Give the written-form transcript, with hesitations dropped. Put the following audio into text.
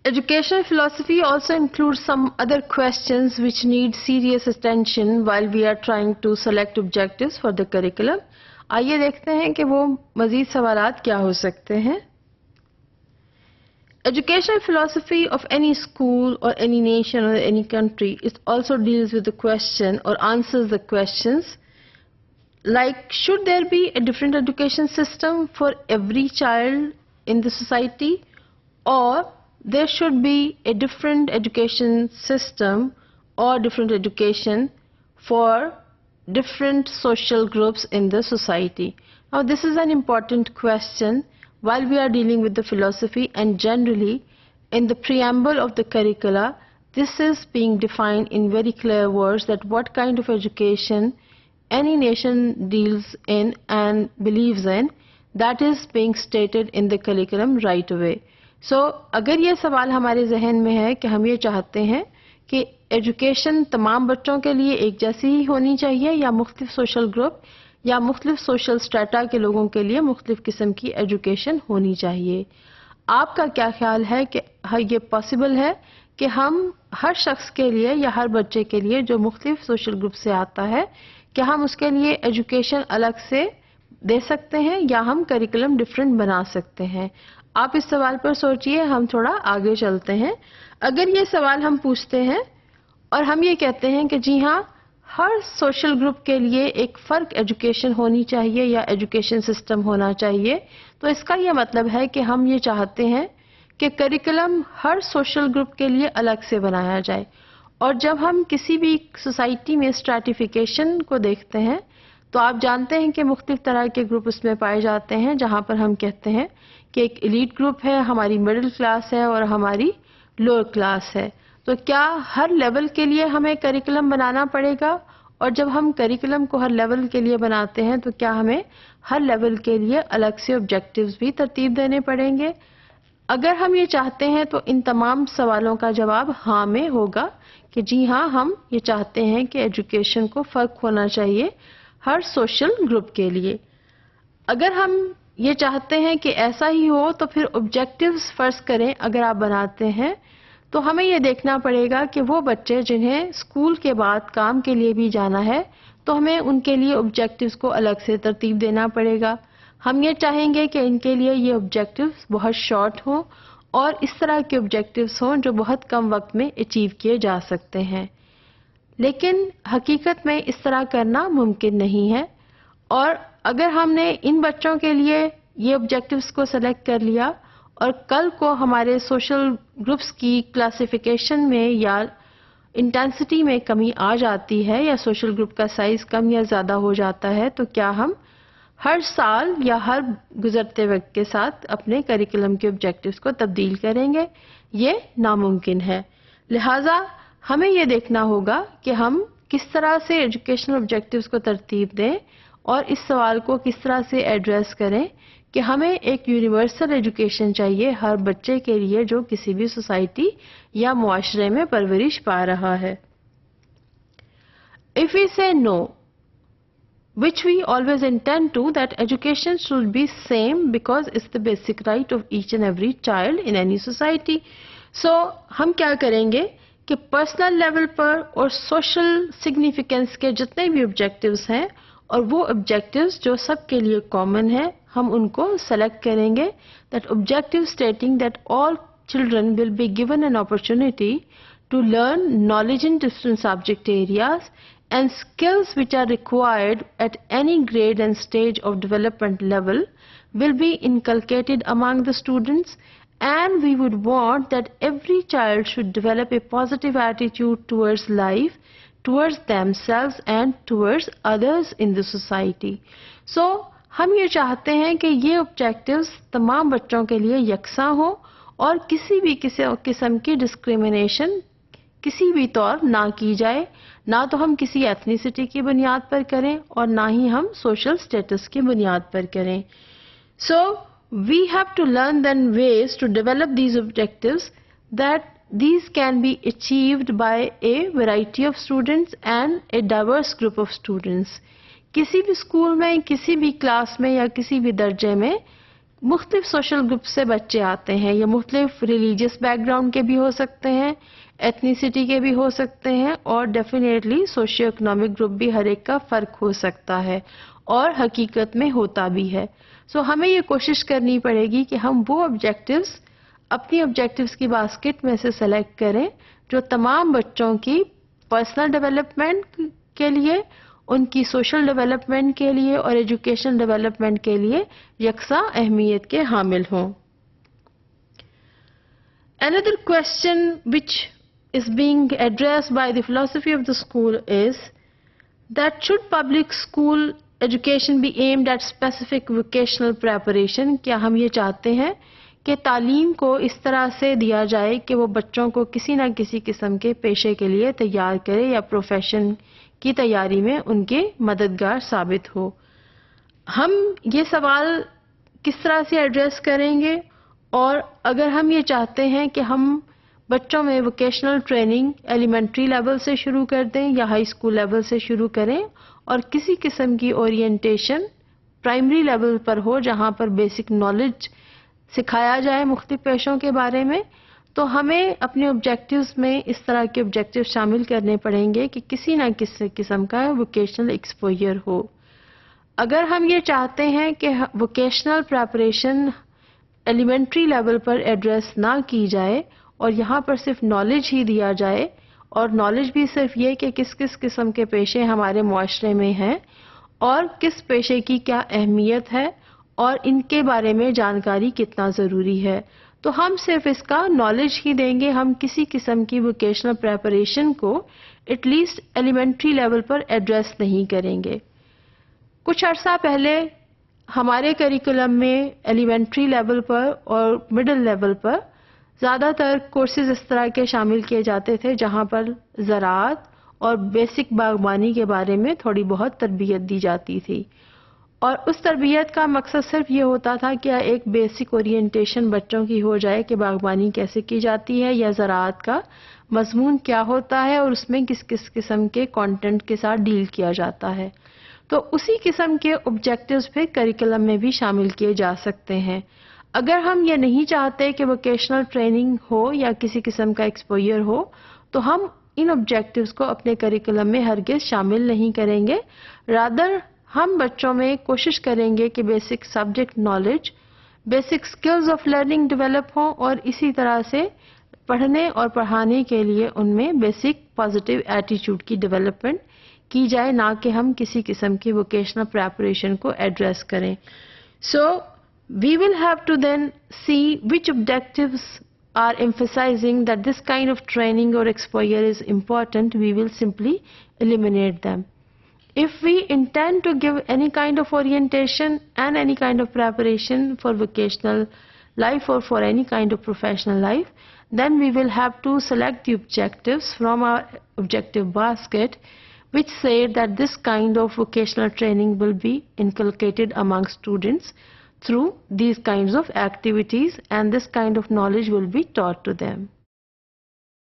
Educational philosophy also includes some other questions which need serious attention while we are trying to select objectives for the curriculum. آئیے دیکھتے ہیں کہ وہ مزید سوالات کیا ہو سکتے ہیں. Educational philosophy of any school or any nation or any country it also deals with the question or answers the questions like, should there be a different education system for every child in the society, or there should be a different education system or different education for different social groups in the society. Now this is an important question while we are dealing with the philosophy, and generally in the preamble of the curricula this is being defined in very clear words that what kind of education any nation deals in and believes in, that is being stated in the curriculum right away. So اگر یہ سوال ہمارے ذہن میں ہے کہ ہم یہ چاہتے ہیں کہ ایجوکیشن تمام بچوں کے لیے ایک جیسی ہی ہونی چاہیے یا مختلف سوشل گروپ یا مختلف سوشل سٹریٹا کے لوگوں کے لیے مختلف قسم کی ایجوکیشن ہونی چاہیے، آپ کا کیا خیال ہے کہ یہ پاسبل ہے کہ ہم ہر شخص کے لیے یا ہر بچے کے لیے جو مختلف سوشل گروپ سے آتا ہے کہ ہم اس کے لیے ایجوکیشن الگ سے دے سکتے ہیں یا ہم کریکولم ڈفرینٹ بنا سکتے ہیں؟ آپ اس سوال پر سوچئے، ہم تھوڑا آگے چلتے ہیں. اگر یہ سوال ہم پوچھتے ہیں اور ہم یہ کہتے ہیں کہ جی ہاں ہر سوشل گروپ کے لیے ایک فرق ایجوکیشن ہونی چاہیے یا ایجوکیشن سسٹم ہونا چاہیے، تو اس کا یہ مطلب ہے کہ ہم یہ چاہتے ہیں کہ کریکولم ہر سوشل گروپ کے لیے الگ سے بنایا جائے. اور جب ہم کسی بھی سوسائٹی میں اسٹریٹیفیکیشن کو دیکھتے ہیں تو آپ جانتے ہیں کہ مختلف طرح کے گروپ اس میں پائے جاتے ہیں، جہاں پر ہم کہتے ہیں کہ ایک ایلیٹ گروپ ہے، ہماری مڈل کلاس ہے اور ہماری لوور کلاس ہے. تو کیا ہر لیول کے لیے ہمیں کریکولم بنانا پڑے گا؟ اور جب ہم کریکولم کو ہر لیول کے لیے بناتے ہیں تو کیا ہمیں ہر لیول کے لیے الگ سے آبجیکٹیوز بھی ترتیب دینے پڑیں گے؟ اگر ہم یہ چاہتے ہیں تو ان تمام سوالوں کا جواب ہاں میں ہوگا کہ جی ہاں ہم یہ چاہتے ہیں کہ ایجوکیشن کو فرق ہونا چاہیے ہر سوشل گروپ کے لیے. اگر ہم یہ چاہتے ہیں کہ ایسا ہی ہو تو پھر آبجیکٹیوز فرض کریں اگر آپ بناتے ہیں تو ہمیں یہ دیکھنا پڑے گا کہ وہ بچے جنہیں اسکول کے بعد کام کے لیے بھی جانا ہے تو ہمیں ان کے لیے آبجیکٹیوز کو الگ سے ترتیب دینا پڑے گا. ہم یہ چاہیں گے کہ ان کے لیے یہ آبجیکٹیوز بہت شارٹ ہوں اور اس طرح کے آبجیکٹیوز ہوں جو بہت کم وقت میں اچیو کیے جا سکتے ہیں. لیکن حقیقت میں اس طرح کرنا ممکن نہیں ہے، اور اگر ہم نے ان بچوں کے لیے یہ آبجیکٹیوز کو سلیکٹ کر لیا اور کل کو ہمارے سوشل گروپس کی کلاسیفیکیشن میں یا انٹینسٹی میں کمی آ جاتی ہے یا سوشل گروپ کا سائز کم یا زیادہ ہو جاتا ہے تو کیا ہم ہر سال یا ہر گزرتے وقت کے ساتھ اپنے کریکولم کے آبجیکٹیوز کو تبدیل کریں گے؟ یہ ناممکن ہے. لہٰذا ہمیں یہ دیکھنا ہوگا کہ ہم کس طرح سے ایجوکیشنل آبجیکٹیوز کو ترتیب دیں اور اس سوال کو کس طرح سے ایڈریس کریں کہ ہمیں ایک یونیورسل ایجوکیشن چاہیے ہر بچے کے لیے جو کسی بھی سوسائٹی یا معاشرے میں پرورش پا رہا ہے. If we say no, which we always intend to, that education should be same because it's the basic right of each and every child in any society. So ہم کیا کریں گے کہ پرسنل لیول پر اور سوشل سگنیفیکنس کے جتنے بھی objectives ہیں اور وہ آبجیکٹیوز جو سب کے لیے کامن ہیں ہم ان کو سلیکٹ کریں گے. That objective stating that all children will be given an opportunity to learn knowledge in different subject areas and skills which are required at any grade and stage of development level will be inculcated among the students, and we would want that every child should develop a positive attitude towards life, towards themselves and towards others in the society. So ہم یہ چاہتے ہیں کہ یہ objectives تمام بچوں کے لیے یکساں ہوں اور کسی بھی قسم کی ڈسکریمنیشن کسی بھی طور نہ کی جائے، نہ تو ہم کسی ایتھنیسٹی کی بنیاد پر کریں اور نہ ہی ہم سوشل سٹیٹس کی بنیاد پر کریں. So we have to learn then ways to develop these objectives that these can be achieved by a variety of students and a diverse group of students. کسی بھی اسکول میں، کسی بھی کلاس میں یا کسی بھی درجے میں مختلف سوشل گروپ سے بچے آتے ہیں، یہ مختلف ریلیجیس بیک گراؤنڈ کے بھی ہو سکتے ہیں، ایتھنیسٹی کے بھی ہو سکتے ہیں، اور ڈیفینیٹلی سوشیو اکنامک گروپ بھی ہر ایک کا فرق ہو سکتا ہے اور حقیقت میں ہوتا بھی ہے. سو ہمیں یہ کوشش کرنی پڑے گی کہ ہم وہ آبجیکٹیوز اپنی آبجیکٹیوز کی باسکٹ میں سے سلیکٹ کریں جو تمام بچوں کی پرسنل ڈیولپمنٹ کے لیے، ان کی سوشل ڈیولپمنٹ کے لیے اور ایجوکیشن ڈیولپمنٹ کے لیے یکساں اہمیت کے حامل ہوں. Another question which is being addressed by the philosophy of the school is that should public school education be aimed at specific vocational preparation؟ کیا ہم یہ چاہتے ہیں کہ تعلیم کو اس طرح سے دیا جائے کہ وہ بچوں کو کسی نہ کسی قسم کے پیشے کے لیے تیار کرے یا پروفیشن کی تیاری میں ان کے مددگار ثابت ہو؟ ہم یہ سوال کس طرح سے ایڈریس کریں گے؟ اور اگر ہم یہ چاہتے ہیں کہ ہم بچوں میں ووکیشنل ٹریننگ ایلیمنٹری لیول سے شروع کر دیں یا ہائی اسکول لیول سے شروع کریں اور کسی قسم کی اورینٹیشن پرائمری لیول پر ہو جہاں پر بیسک نالج سکھایا جائے مختلف پیشوں کے بارے میں، تو ہمیں اپنے آبجیکٹیوز میں اس طرح کے آبجیکٹیو شامل کرنے پڑیں گے کہ کسی نہ کسی قسم کا ووکیشنل ایکسپوجر ہو. اگر ہم یہ چاہتے ہیں کہ ووکیشنل پریپریشن ایلیمنٹری لیول پر ایڈریس نہ کی جائے اور یہاں پر صرف نالج ہی دیا جائے، اور نالج بھی صرف یہ کہ کس کس قسم کے پیشے ہمارے معاشرے میں ہیں اور کس پیشے کی کیا اہمیت ہے اور ان کے بارے میں جانکاری کتنا ضروری ہے، تو ہم صرف اس کا نالج ہی دیں گے. ہم کسی قسم کی ووکیشنل پریپریشن کو ایٹ لیسٹ ایلیمنٹری لیول پر ایڈریس نہیں کریں گے. کچھ عرصہ پہلے ہمارے کریکولم میں ایلیمنٹری لیول پر اور مڈل لیول پر زیادہ تر کورسز اس طرح کے شامل کیے جاتے تھے جہاں پر زراعت اور بیسک باغبانی کے بارے میں تھوڑی بہت تربیت دی جاتی تھی، اور اس تربیت کا مقصد صرف یہ ہوتا تھا کہ ایک بیسک اورینٹیشن بچوں کی ہو جائے کہ باغبانی کیسے کی جاتی ہے یا زراعت کا مضمون کیا ہوتا ہے اور اس میں کس کس قسم کے کانٹینٹ کے ساتھ ڈیل کیا جاتا ہے. تو اسی قسم کے آبجیکٹیوز پہ کریکولم میں بھی شامل کیے جا سکتے ہیں. اگر ہم یہ نہیں چاہتے کہ ووکیشنل ٹریننگ ہو یا کسی قسم کا ایکسپوجر ہو تو ہم ان آبجیکٹیوز کو اپنے کریکولم میں ہرگز شامل نہیں کریں گے. رادر ہم بچوں میں کوشش کریں گے کہ basic subject knowledge, basic skills of learning develop ہوں، اور اسی طرح سے پڑھنے اور پڑھانے کے لیے ان میں بیسک پازیٹیو ایٹیچیوڈ کی ڈیولپمنٹ کی جائے، نہ کہ ہم کسی قسم کی ووکیشنل پریپریشن کو ایڈریس کریں. سو we will have to then see which objectives are emphasizing that this kind of training or exposure is important. We will simply eliminate them. If we intend to give any kind of orientation and any kind of preparation for vocational life or for any kind of professional life, then we will have to select the objectives from our objective basket which say that this kind of vocational training will be inculcated among students through these kinds of activities and this kind of knowledge will be taught to them.